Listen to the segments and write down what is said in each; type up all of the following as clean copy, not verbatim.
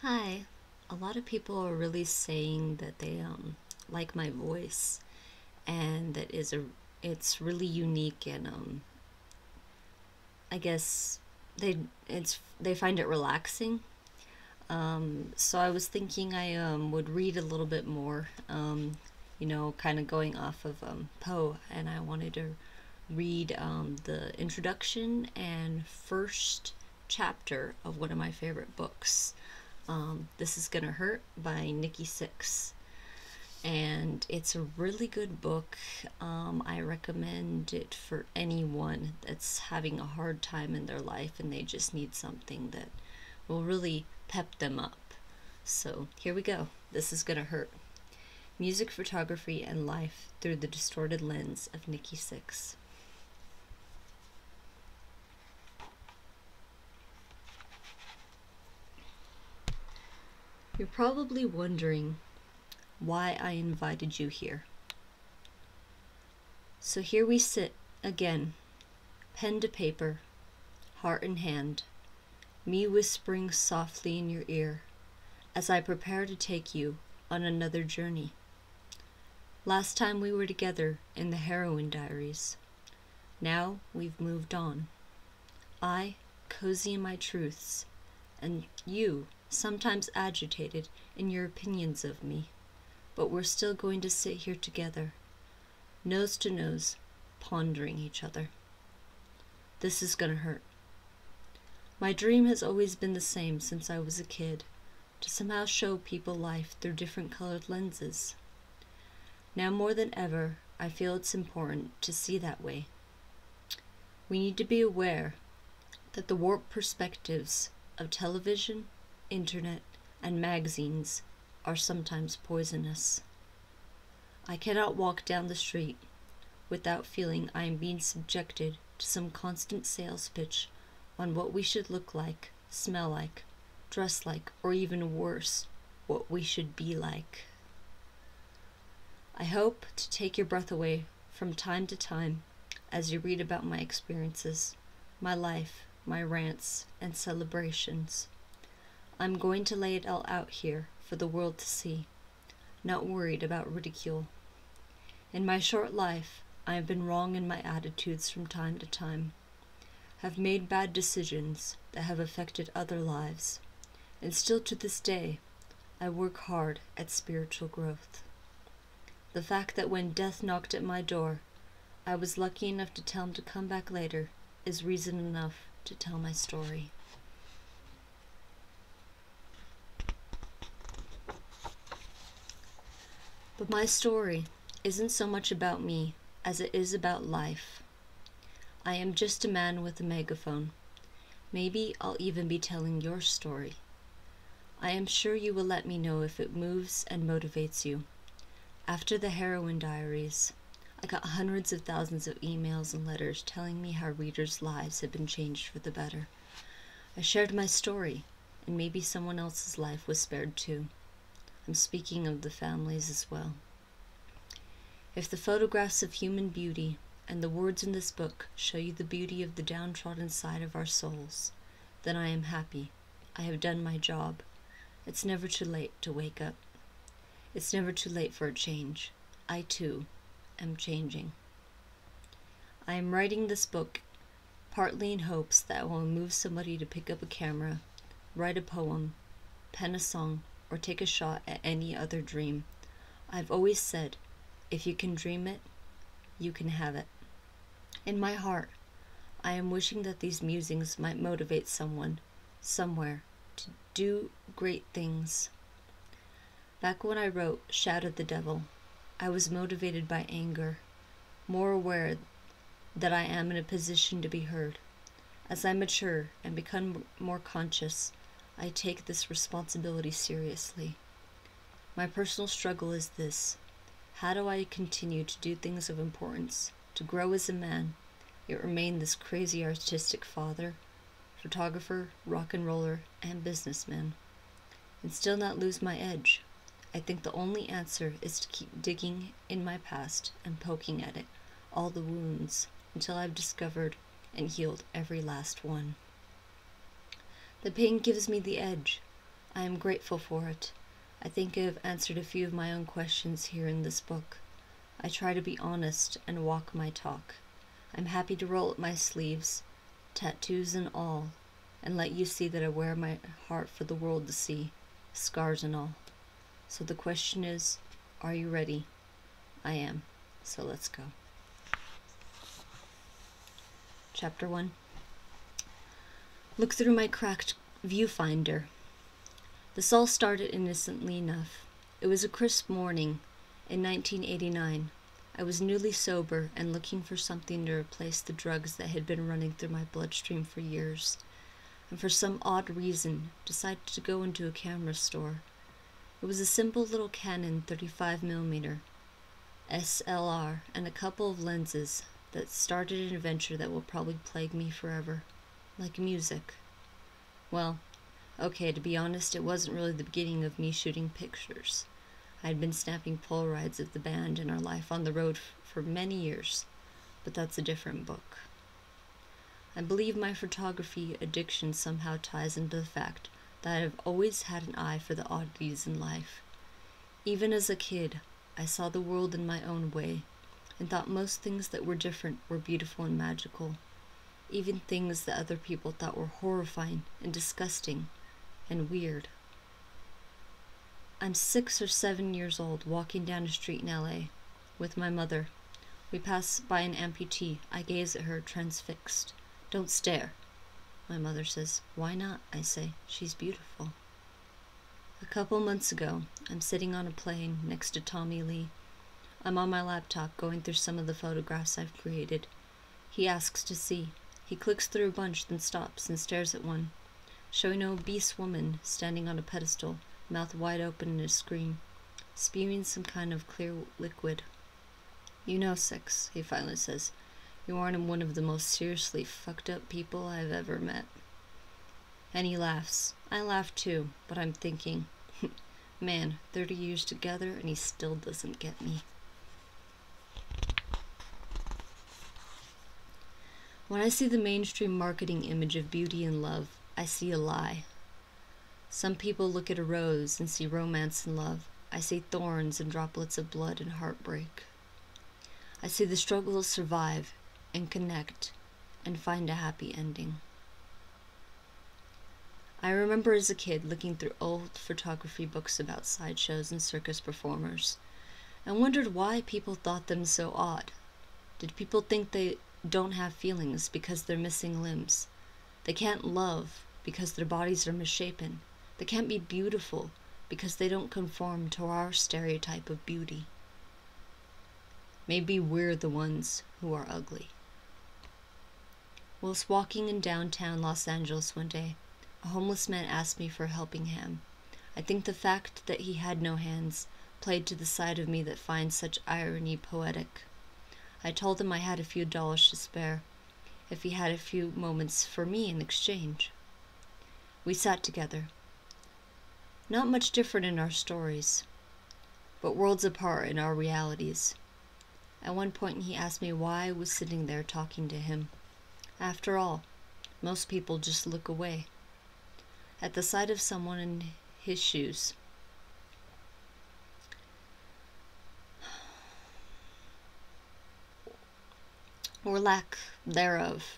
Hi. A lot of people are really saying that they like my voice and that it's really unique and I guess they find it relaxing. So I was thinking I would read a little bit more, kind of going off of Poe, and I wanted to read the introduction and first chapter of one of my favorite books. This is Gonna Hurt by Nikki Sixx. And it's a really good book. I recommend it for anyone that's having a hard time in their life and they just need something that will really pep them up. So here we go. This is Gonna Hurt. Music, photography, and life through the distorted lens of Nikki Sixx. You're probably wondering why I invited you here. So here we sit again, pen to paper, heart in hand, me whispering softly in your ear as I prepare to take you on another journey. Last time we were together in the Heroine Diaries. Now we've moved on. I, cozy in my truths, and you, sometimes agitated in your opinions of me. But we're still going to sit here together, nose to nose, pondering each other. This is gonna hurt. My dream has always been the same since I was a kid, to somehow show people life through different colored lenses. Now more than ever, I feel it's important to see that way. We need to be aware that the warped perspectives of television, internet, and magazines are sometimes poisonous. I cannot walk down the street without feeling I am being subjected to some constant sales pitch on what we should look like, smell like, dress like, or even worse, what we should be like. I hope to take your breath away from time to time as you read about my experiences, my life, my rants, and celebrations. I'm going to lay it all out here for the world to see, not worried about ridicule. In my short life, I have been wrong in my attitudes from time to time, have made bad decisions that have affected other lives, and still to this day, I work hard at spiritual growth. The fact that when death knocked at my door, I was lucky enough to tell him to come back later is reason enough to tell my story. But my story isn't so much about me as it is about life. I am just a man with a megaphone. Maybe I'll even be telling your story. I am sure you will let me know if it moves and motivates you. After the Heroine Diaries, I got hundreds of thousands of emails and letters telling me how readers' lives had been changed for the better. I shared my story, and maybe someone else's life was spared too. I'm speaking of the families as well. If the photographs of human beauty and the words in this book show you the beauty of the downtrodden side of our souls, then I am happy. I have done my job. It's never too late to wake up. It's never too late for a change. I, too, am changing. I am writing this book partly in hopes that it will move somebody to pick up a camera, write a poem, pen a song, or take a shot at any other dream. I've always said, if you can dream it, you can have it. In my heart, I am wishing that these musings might motivate someone, somewhere, to do great things. Back when I wrote Shout at the Devil, I was motivated by anger, more aware that I am in a position to be heard. As I mature and become more conscious, I take this responsibility seriously. My personal struggle is this: how do I continue to do things of importance, to grow as a man, yet remain this crazy artistic father, photographer, rock and roller, and businessman, and still not lose my edge? I think the only answer is to keep digging in my past and poking at it, all the wounds, until I've discovered and healed every last one. The pain gives me the edge. I am grateful for it. I think I have answered a few of my own questions here in this book. I try to be honest and walk my talk. I'm happy to roll up my sleeves, tattoos and all, and let you see that I wear my heart for the world to see, scars and all. So the question is, are you ready? I am. So let's go. Chapter 1. Look through my cracked viewfinder. This all started innocently enough. It was a crisp morning in 1989. I was newly sober and looking for something to replace the drugs that had been running through my bloodstream for years, and for some odd reason decided to go into a camera store. It was a simple little Canon 35mm SLR and a couple of lenses that started an adventure that will probably plague me forever, like music. Well, okay, to be honest, it wasn't really the beginning of me shooting pictures. I had been snapping Polaroids of the band and our life on the road for many years, but that's a different book. I believe my photography addiction somehow ties into the fact that I have always had an eye for the oddities in life. Even as a kid, I saw the world in my own way, and thought most things that were different were beautiful and magical, even things that other people thought were horrifying and disgusting and weird. I'm 6 or 7 years old, walking down a street in LA with my mother. We pass by an amputee. I gaze at her, transfixed. Don't stare. My mother says, why not? I say, she's beautiful. A couple months ago, I'm sitting on a plane next to Tommy Lee. I'm on my laptop going through some of the photographs I've created. He asks to see. He clicks through a bunch, then stops and stares at one, showing an obese woman standing on a pedestal, mouth wide open in a scream, spewing some kind of clear liquid. You know, Sixx, he finally says, you aren't one of the most seriously fucked up people I've ever met. And he laughs. I laugh too, but I'm thinking, man, 30 years together and he still doesn't get me. When I see the mainstream marketing image of beauty and love, I see a lie. Some people look at a rose and see romance and love. I see thorns and droplets of blood and heartbreak. I see the struggle to survive and connect and find a happy ending. I remember as a kid looking through old photography books about sideshows and circus performers, and wondered why people thought them so odd. Did people think they don't have feelings because they're missing limbs? They can't love because their bodies are misshapen. They can't be beautiful because they don't conform to our stereotype of beauty. Maybe we're the ones who are ugly. Whilst walking in downtown Los Angeles one day, a homeless man asked me for a helping hand. I think the fact that he had no hands played to the side of me that finds such irony poetic. I told him I had a few dollars to spare, if he had a few moments for me in exchange. We sat together. Not much different in our stories, but worlds apart in our realities. At one point he asked me why I was sitting there talking to him. After all, most people just look away at the sight of someone in his shoes. Or lack thereof.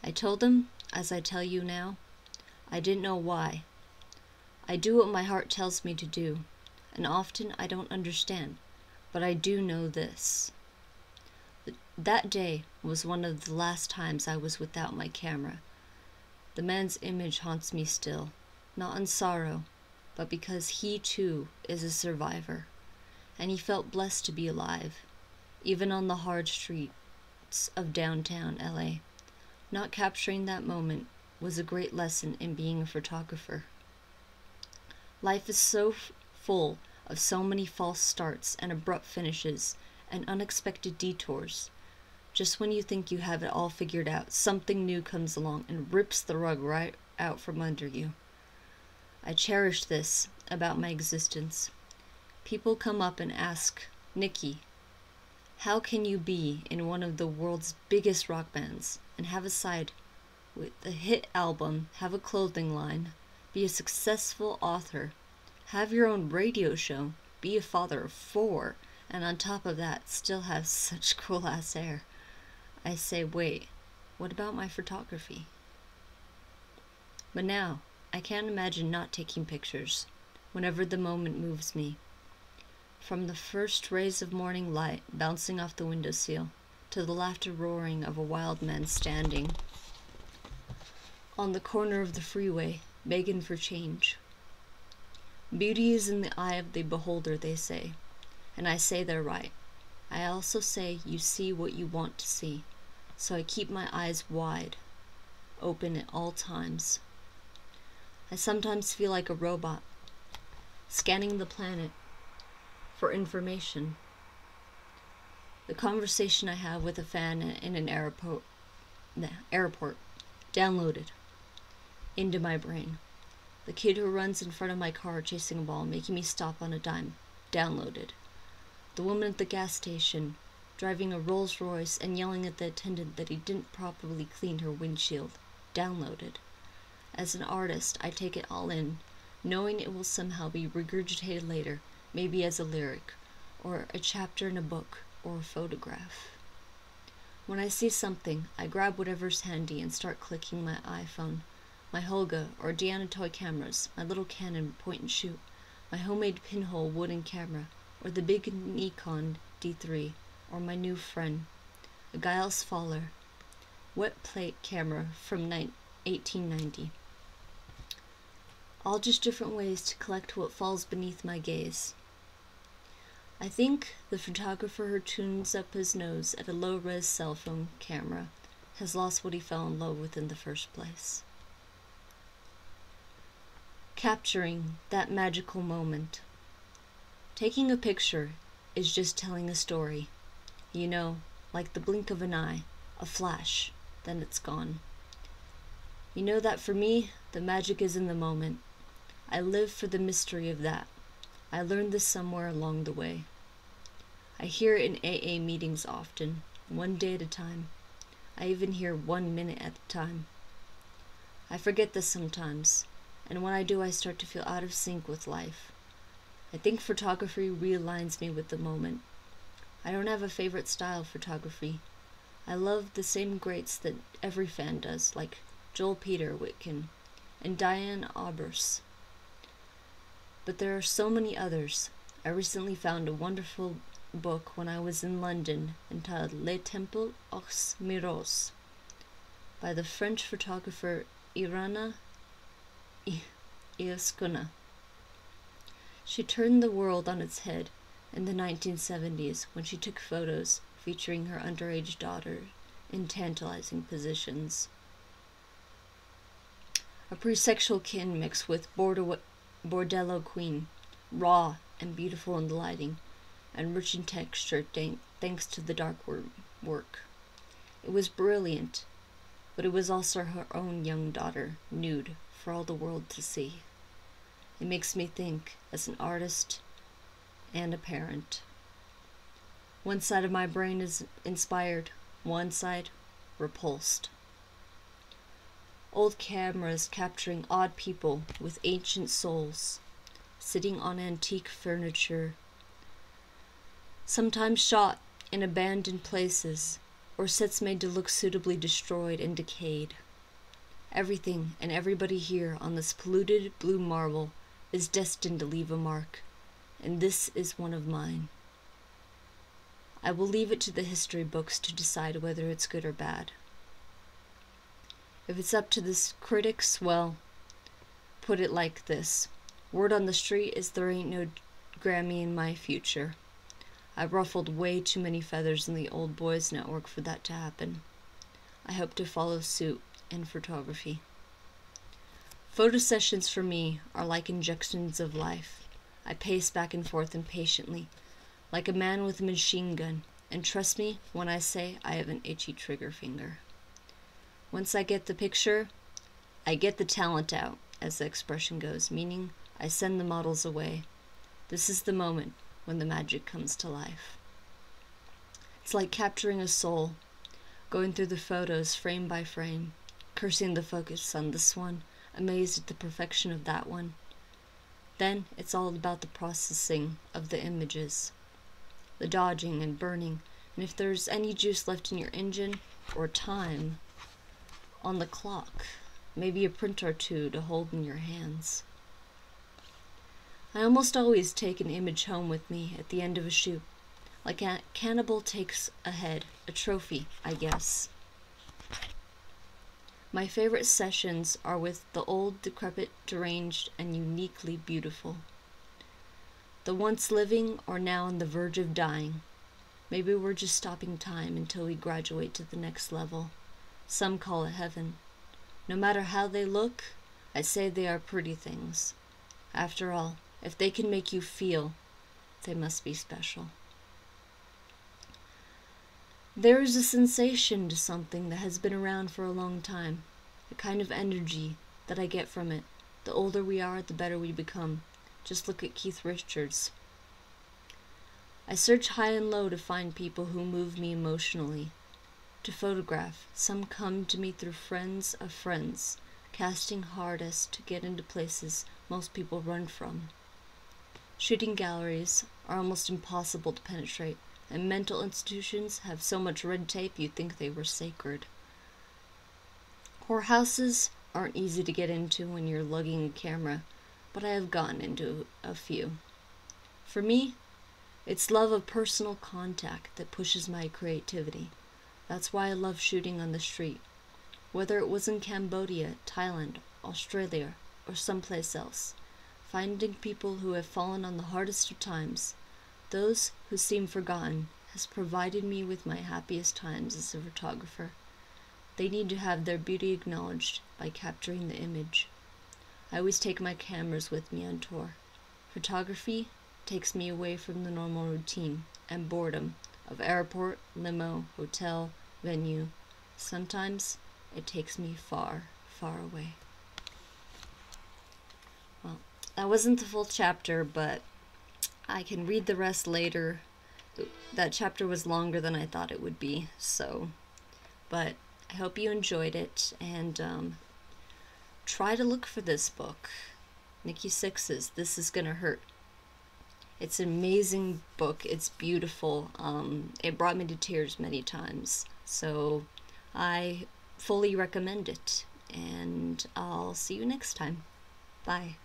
I told him, as I tell you now, I didn't know why. I do what my heart tells me to do, and often I don't understand, but I do know this. That day was one of the last times I was without my camera. The man's image haunts me still, not in sorrow, but because he too is a survivor, and he felt blessed to be alive, even on the hard streets of downtown LA. Not capturing that moment was a great lesson in being a photographer. Life is so full of so many false starts and abrupt finishes and unexpected detours. Just when you think you have it all figured out, something new comes along and rips the rug right out from under you. I cherish this about my existence. People come up and ask, Nikki, how can you be in one of the world's biggest rock bands and have a side with a hit album, have a clothing line, be a successful author, have your own radio show, be a father of 4, and on top of that, still have such cool-ass hair. I say, wait, what about my photography? But now, I can't imagine not taking pictures, whenever the moment moves me. From the first rays of morning light bouncing off the windowsill, to the laughter roaring of a wild man standing on the corner of the freeway, begging for change. Beauty is in the eye of the beholder, they say, and I say they're right. I also say you see what you want to see, so I keep my eyes wide, open at all times. I sometimes feel like a robot, scanning the planet for information. The conversation I have with a fan in an airport downloaded into my brain. The kid who runs in front of my car chasing a ball, making me stop on a dime, downloaded. The woman at the gas station, driving a Rolls Royce and yelling at the attendant that he didn't properly clean her windshield, downloaded. As an artist, I take it all in, knowing it will somehow be regurgitated later, maybe as a lyric, or a chapter in a book, or a photograph. When I see something, I grab whatever's handy and start clicking my iPhone, my Holga or Deanna toy cameras, my little Canon point and shoot, my homemade pinhole wooden camera, or the big Nikon D3, or my new friend, a Giles Fowler wet plate camera from 1890. All just different ways to collect what falls beneath my gaze. I think the photographer who tunes up his nose at a low-res cell phone camera has lost what he fell in love with in the first place. Capturing that magical moment. Taking a picture is just telling a story. You know, like the blink of an eye, a flash, then it's gone. You know that for me, the magic is in the moment. I live for the mystery of that. I learned this somewhere along the way. I hear it in AA meetings often, one day at a time. I even hear 1 minute at a time. I forget this sometimes, and when I do, I start to feel out of sync with life. I think photography realigns me with the moment. I don't have a favorite style of photography. I love the same greats that every fan does, like Joel Peter Witkin and Diane Aubers. But there are so many others. I recently found a wonderful book when I was in London entitled Le Temple aux Miros by the French photographer Irana Ioscona. She turned the world on its head in the 1970s when she took photos featuring her underage daughter in tantalizing positions. A pre-sexual kitten mixed with Bordello Queen, raw and beautiful in the lighting, and rich in texture thanks to the dark work. It was brilliant, but it was also her own young daughter, nude, for all the world to see. It makes me think, as an artist and a parent. One side of my brain is inspired, one side repulsed. Old cameras capturing odd people with ancient souls, sitting on antique furniture, sometimes shot in abandoned places, or sets made to look suitably destroyed and decayed. Everything and everybody here on this polluted blue marble is destined to leave a mark, and this is one of mine. I will leave it to the history books to decide whether it's good or bad. If it's up to the critics, well, put it like this. Word on the street is there ain't no Grammy in my future. I've ruffled way too many feathers in the old boys network for that to happen. I hope to follow suit in photography. Photo sessions for me are like injections of life. I pace back and forth impatiently, like a man with a machine gun, and trust me when I say I have an itchy trigger finger. Once I get the picture, I get the talent out, as the expression goes, meaning I send the models away. This is the moment when the magic comes to life. It's like capturing a soul, going through the photos frame by frame, cursing the focus on this one, amazed at the perfection of that one. Then it's all about the processing of the images, the dodging and burning, and if there's any juice left in your engine, or time on the clock, maybe a print or two to hold in your hands. I almost always take an image home with me at the end of a shoot, like a cannibal takes a head, a trophy, I guess. My favorite sessions are with the old, decrepit, deranged, and uniquely beautiful. The once living or now on the verge of dying. Maybe we're just stopping time until we graduate to the next level. Some call it heaven. No matter how they look, I say they are pretty things. After all, if they can make you feel, they must be special. There is a sensation to something that has been around for a long time, a kind of energy that I get from it. The older we are, the better we become. Just look at Keith Richards. I search high and low to find people who move me emotionally. To photograph, some come to me through friends of friends, casting hardest to get into places most people run from. Shooting galleries are almost impossible to penetrate, and mental institutions have so much red tape you'd think they were sacred. Whorehouses aren't easy to get into when you're lugging a camera, but I have gotten into a few. For me, it's love of personal contact that pushes my creativity. That's why I love shooting on the street. Whether it was in Cambodia, Thailand, Australia, or someplace else, finding people who have fallen on the hardest of times, those who seem forgotten, has provided me with my happiest times as a photographer. They need to have their beauty acknowledged by capturing the image. I always take my cameras with me on tour. Photography takes me away from the normal routine and boredom of airport, limo, hotel, venue. Sometimes it takes me far, far away. Well, that wasn't the full chapter, but I can read the rest later. That chapter was longer than I thought it would be, but I hope you enjoyed it, and try to look for this book, Nikki Sixx's This Is Gonna Hurt. It's an amazing book. It's beautiful. It brought me to tears many times, so I fully recommend it, and I'll see you next time. Bye.